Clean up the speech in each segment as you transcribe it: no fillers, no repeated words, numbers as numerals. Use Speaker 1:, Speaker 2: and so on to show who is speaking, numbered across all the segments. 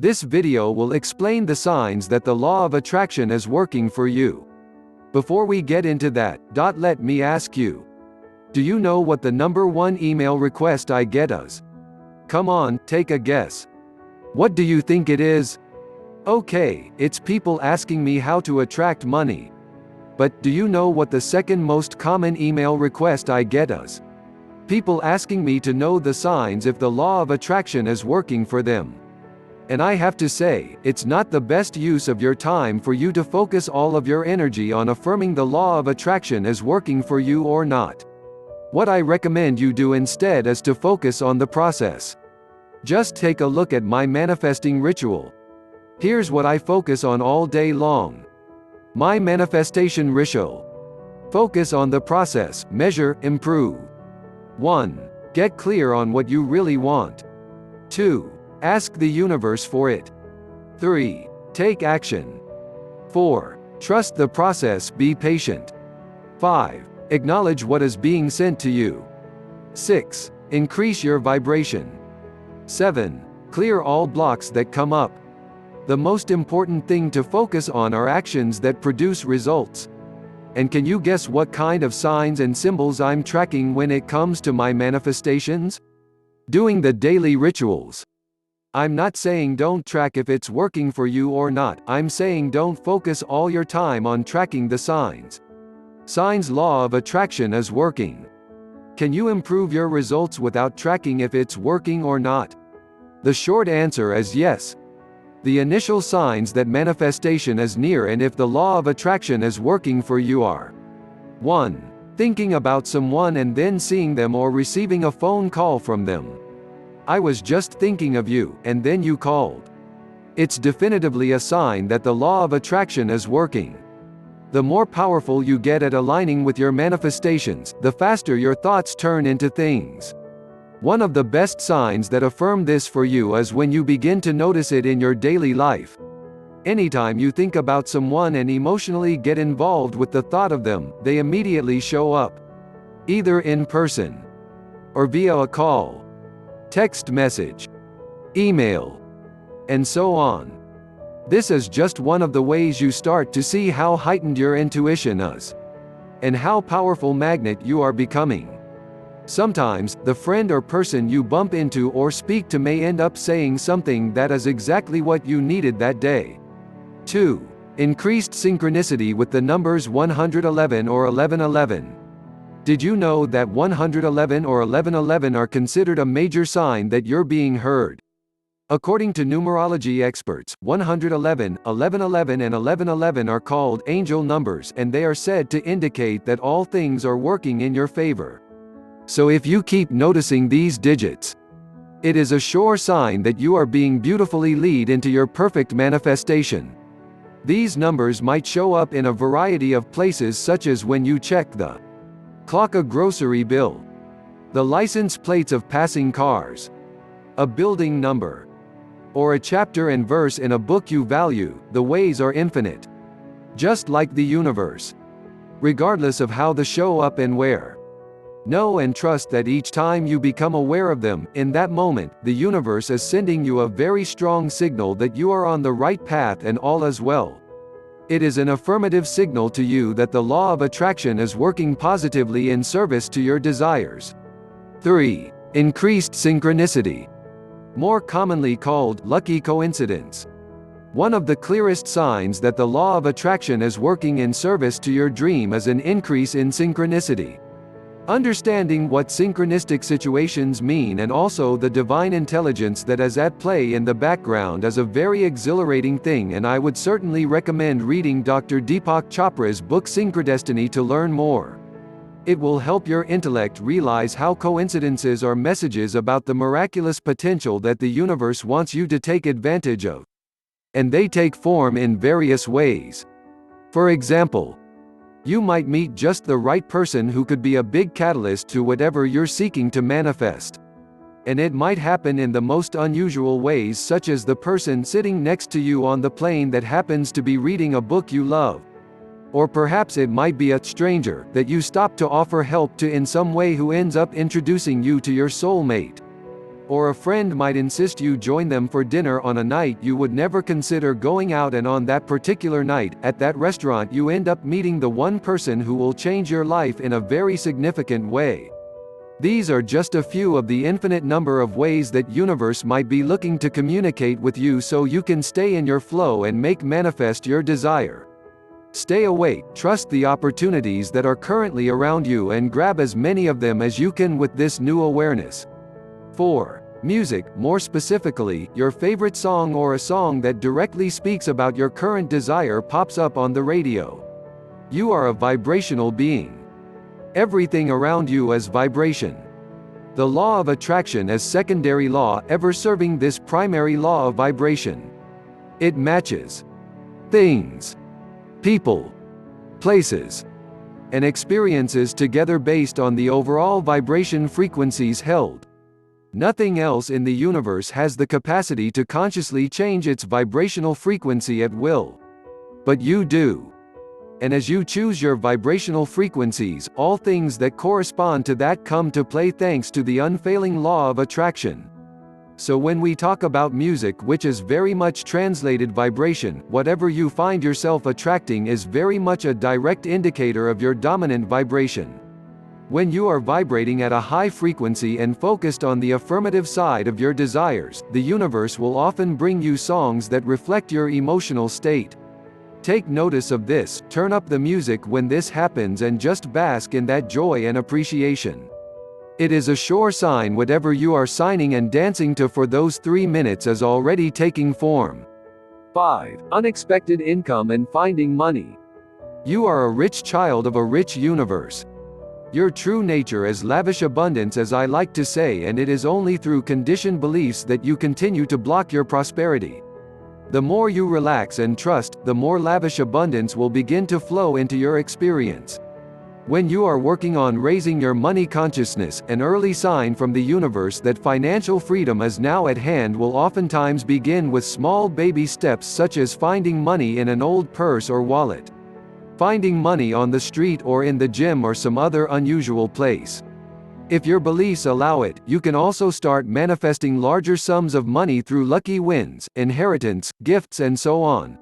Speaker 1: This video will explain the signs that the law of attraction is working for you. Before we get into that, let me ask you. Do you know what the #1 email request I get is? Come on, take a guess. What do you think it is? Okay, it's people asking me how to attract money. But do you know what the second most common email request I get is? People asking me to know the signs if the law of attraction is working for them. And I have to say, it's not the best use of your time for you to focus all of your energy on affirming the law of attraction is working for you or not. What I recommend you do instead is to focus on the process. Just take a look at my manifesting ritual. Here's what I focus on all day long. My manifestation ritual. Focus on the process, measure, improve. 1. Get clear on what you really want. 2. Ask the universe for it. 3. Take action. 4. Trust the process, be patient. 5. Acknowledge what is being sent to you. 6. Increase your vibration. 7. Clear all blocks that come up. The most important thing to focus on are actions that produce results. And can you guess what kind of signs and symbols I'm tracking when it comes to my manifestations? Doing the daily rituals. I'm not saying don't track if it's working for you or not, I'm saying don't focus all your time on tracking the signs. Signs law of attraction is working. Can you improve your results without tracking if it's working or not? The short answer is yes. The initial signs that manifestation is near and if the law of attraction is working for you are: 1. Thinking about someone and then seeing them or receiving a phone call from them. I was just thinking of you, and then you called. It's definitively a sign that the law of attraction is working. The more powerful you get at aligning with your manifestations, the faster your thoughts turn into things. One of the best signs that affirm this for you is when you begin to notice it in your daily life. Anytime you think about someone and emotionally get involved with the thought of them, they immediately show up. Either in person, or via a call, text message, email, and so on. This is just one of the ways you start to see how heightened your intuition is, and how powerful magnet you are becoming. Sometimes, the friend or person you bump into or speak to may end up saying something that is exactly what you needed that day. 2. Increased synchronicity with the numbers 111 or 1111. Did you know that 111 or 1111 are considered a major sign that you're being heard? According to numerology experts, 111, 1111 and 1111 are called angel numbers, and they are said to indicate that all things are working in your favor. So if you keep noticing these digits, it is a sure sign that you are being beautifully led into your perfect manifestation. These numbers might show up in a variety of places, such as when you check the clock, a grocery bill, the license plates of passing cars, a building number, or a chapter and verse in a book you value. The ways are infinite. Just like the universe. Regardless of how they show up and where. Know and trust that each time you become aware of them, in that moment, the universe is sending you a very strong signal that you are on the right path and all is well. It is an affirmative signal to you that the law of attraction is working positively in service to your desires. 3. Increased synchronicity. More commonly called lucky coincidence. One of the clearest signs that the law of attraction is working in service to your dream is an increase in synchronicity. Understanding what synchronistic situations mean and also the divine intelligence that is at play in the background is a very exhilarating thing, and I would certainly recommend reading Dr. Deepak Chopra's book Synchrodestiny to learn more. It will help your intellect realize how coincidences are messages about the miraculous potential that the universe wants you to take advantage of. And they take form in various ways. For example, you might meet just the right person who could be a big catalyst to whatever you're seeking to manifest. And it might happen in the most unusual ways, such as the person sitting next to you on the plane that happens to be reading a book you love. Or perhaps it might be a stranger that you stop to offer help to in some way who ends up introducing you to your soulmate. Or a friend might insist you join them for dinner on a night you would never consider going out, and on that particular night, at that restaurant, you end up meeting the one person who will change your life in a very significant way. These are just a few of the infinite number of ways that universe might be looking to communicate with you so you can stay in your flow and make manifest your desire. Stay awake, trust the opportunities that are currently around you, and grab as many of them as you can with this new awareness. 4. Music, more specifically, your favorite song or a song that directly speaks about your current desire pops up on the radio. You are a vibrational being. Everything around you is vibration. The law of attraction is secondary law, ever serving this primary law of vibration. It matches things, people, places, and experiences together based on the overall vibration frequencies held. Nothing else in the universe has the capacity to consciously change its vibrational frequency at will. But you do. And as you choose your vibrational frequencies, all things that correspond to that come to play thanks to the unfailing law of attraction. So when we talk about music, which is very much translated vibration, whatever you find yourself attracting is very much a direct indicator of your dominant vibration. When you are vibrating at a high frequency and focused on the affirmative side of your desires, the universe will often bring you songs that reflect your emotional state. Take notice of this, turn up the music when this happens and just bask in that joy and appreciation. It is a sure sign whatever you are signing and dancing to for those 3 minutes is already taking form. 5. Unexpected income and finding money. You are a rich child of a rich universe. Your true nature is lavish abundance, as I like to say, and it is only through conditioned beliefs that you continue to block your prosperity. The more you relax and trust, the more lavish abundance will begin to flow into your experience. When you are working on raising your money consciousness, an early sign from the universe that financial freedom is now at hand will oftentimes begin with small baby steps, such as finding money in an old purse or wallet, finding money on the street or in the gym or some other unusual place. If your beliefs allow it, you can also start manifesting larger sums of money through lucky wins, inheritance, gifts, and so on.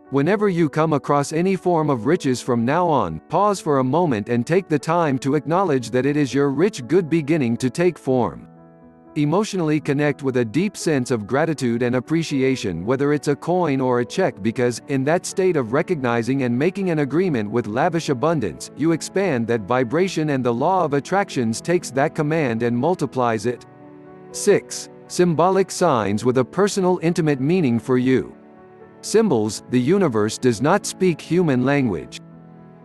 Speaker 1: Whenever you come across any form of riches from now on, pause for a moment and take the time to acknowledge that it is your rich good beginning to take form. Emotionally connect with a deep sense of gratitude and appreciation, whether it's a coin or a check, because, in that state of recognizing and making an agreement with lavish abundance, you expand that vibration, and the law of attractions takes that command and multiplies it. 6. Symbolic signs with a personal intimate meaning for you. Symbols. The universe does not speak human language,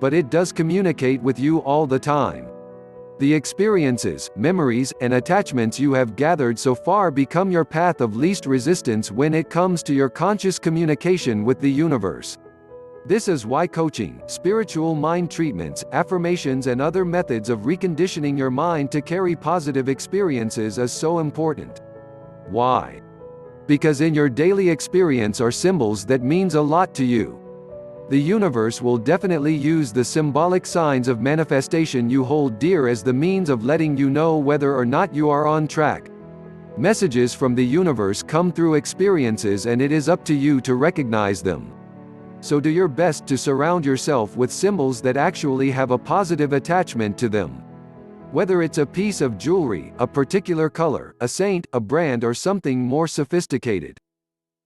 Speaker 1: but it does communicate with you all the time. The experiences, memories, and attachments you have gathered so far become your path of least resistance when it comes to your conscious communication with the universe. This is why coaching, spiritual mind treatments, affirmations, and other methods of reconditioning your mind to carry positive experiences is so important. Why? Because in your daily experience are symbols that means a lot to you. The universe will definitely use the symbolic signs of manifestation you hold dear as the means of letting you know whether or not you are on track. Messages from the universe come through experiences, and it is up to you to recognize them. So do your best to surround yourself with symbols that actually have a positive attachment to them. Whether it's a piece of jewelry, a particular color, a saint, a brand, or something more sophisticated.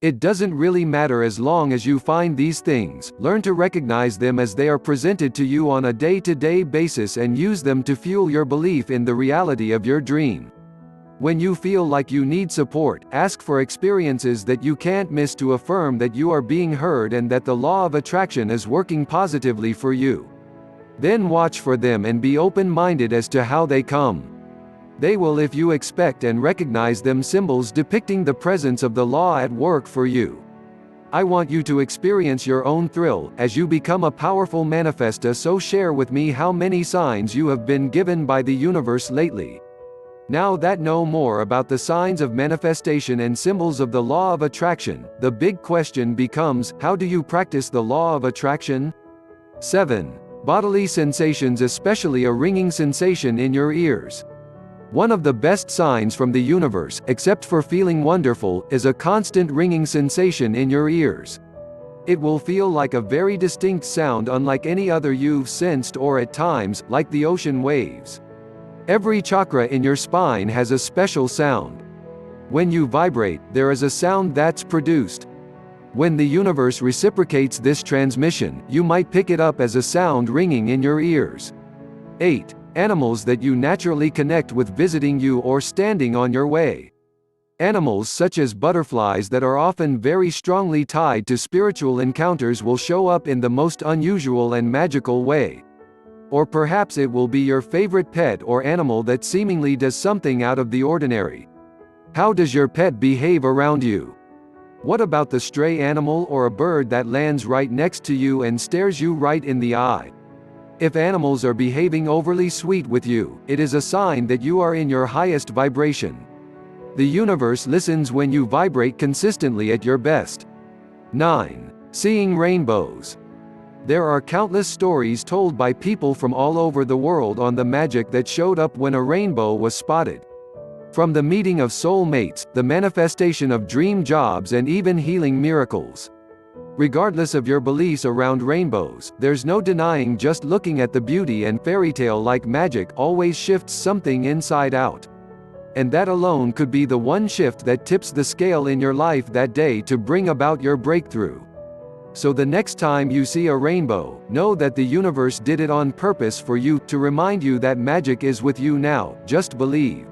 Speaker 1: It doesn't really matter as long as you find these things, learn to recognize them as they are presented to you on a day-to-day basis, and use them to fuel your belief in the reality of your dream. When you feel like you need support, ask for experiences that you can't miss to affirm that you are being heard and that the law of attraction is working positively for you. Then watch for them and be open-minded as to how they come. They will if you expect and recognize them, symbols depicting the presence of the law at work for you. I want you to experience your own thrill as you become a powerful manifesta, so share with me how many signs you have been given by the universe lately. Now that know more about the signs of manifestation and symbols of the law of attraction, the big question becomes, how do you practice the law of attraction? 7. Bodily sensations, especially a ringing sensation in your ears. One of the best signs from the universe, except for feeling wonderful, is a constant ringing sensation in your ears. It will feel like a very distinct sound unlike any other you've sensed, or at times, like the ocean waves. Every chakra in your spine has a special sound. When you vibrate, there is a sound that's produced. When the universe reciprocates this transmission, you might pick it up as a sound ringing in your ears. 8. Animals that you naturally connect with visiting you or standing on your way. Animals such as butterflies that are often very strongly tied to spiritual encounters will show up in the most unusual and magical way. Or perhaps it will be your favorite pet or animal that seemingly does something out of the ordinary. How does your pet behave around you? What about the stray animal or a bird that lands right next to you and stares you right in the eye? If animals are behaving overly sweet with you, it is a sign that you are in your highest vibration. The universe listens when you vibrate consistently at your best. 9. Seeing rainbows. There are countless stories told by people from all over the world on the magic that showed up when a rainbow was spotted. From the meeting of soul mates, the manifestation of dream jobs, and even healing miracles. Regardless of your beliefs around rainbows, there's no denying just looking at the beauty and fairy tale-like magic always shifts something inside out. And that alone could be the one shift that tips the scale in your life that day to bring about your breakthrough. So the next time you see a rainbow, know that the universe did it on purpose for you, to remind you that magic is with you now. Just believe.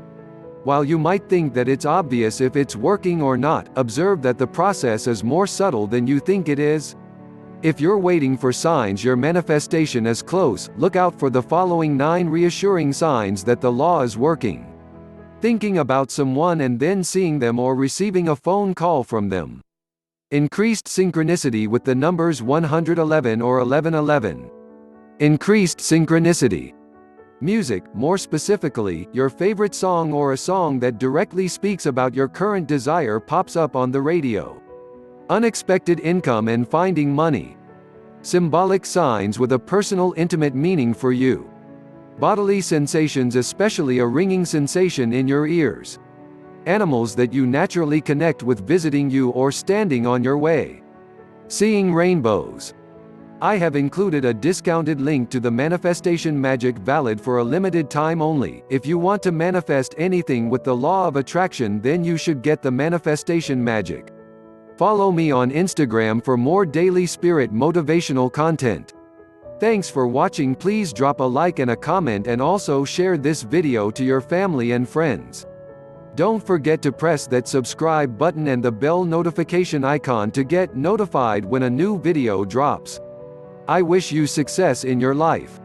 Speaker 1: While you might think that it's obvious if it's working or not, observe that the process is more subtle than you think it is. If you're waiting for signs your manifestation is close, look out for the following 9 reassuring signs that the law is working. Thinking about someone and then seeing them or receiving a phone call from them. Increased synchronicity with the numbers 111 or 1111. Increased synchronicity. Music, more specifically, your favorite song or a song that directly speaks about your current desire pops up on the radio. Unexpected income and finding money. Symbolic signs with a personal, intimate meaning for you. Bodily sensations, especially a ringing sensation in your ears. Animals that you naturally connect with visiting you or standing on your way. Seeing rainbows. I have included a discounted link to the manifestation magic, valid for a limited time only. If you want to manifest anything with the law of attraction, then you should get the manifestation magic. Follow me on Instagram for more daily spirit motivational content. Thanks for watching. Please drop a like and a comment, and also share this video to your family and friends. Don't forget to press that subscribe button and the bell notification icon to get notified when a new video drops. I wish you success in your life.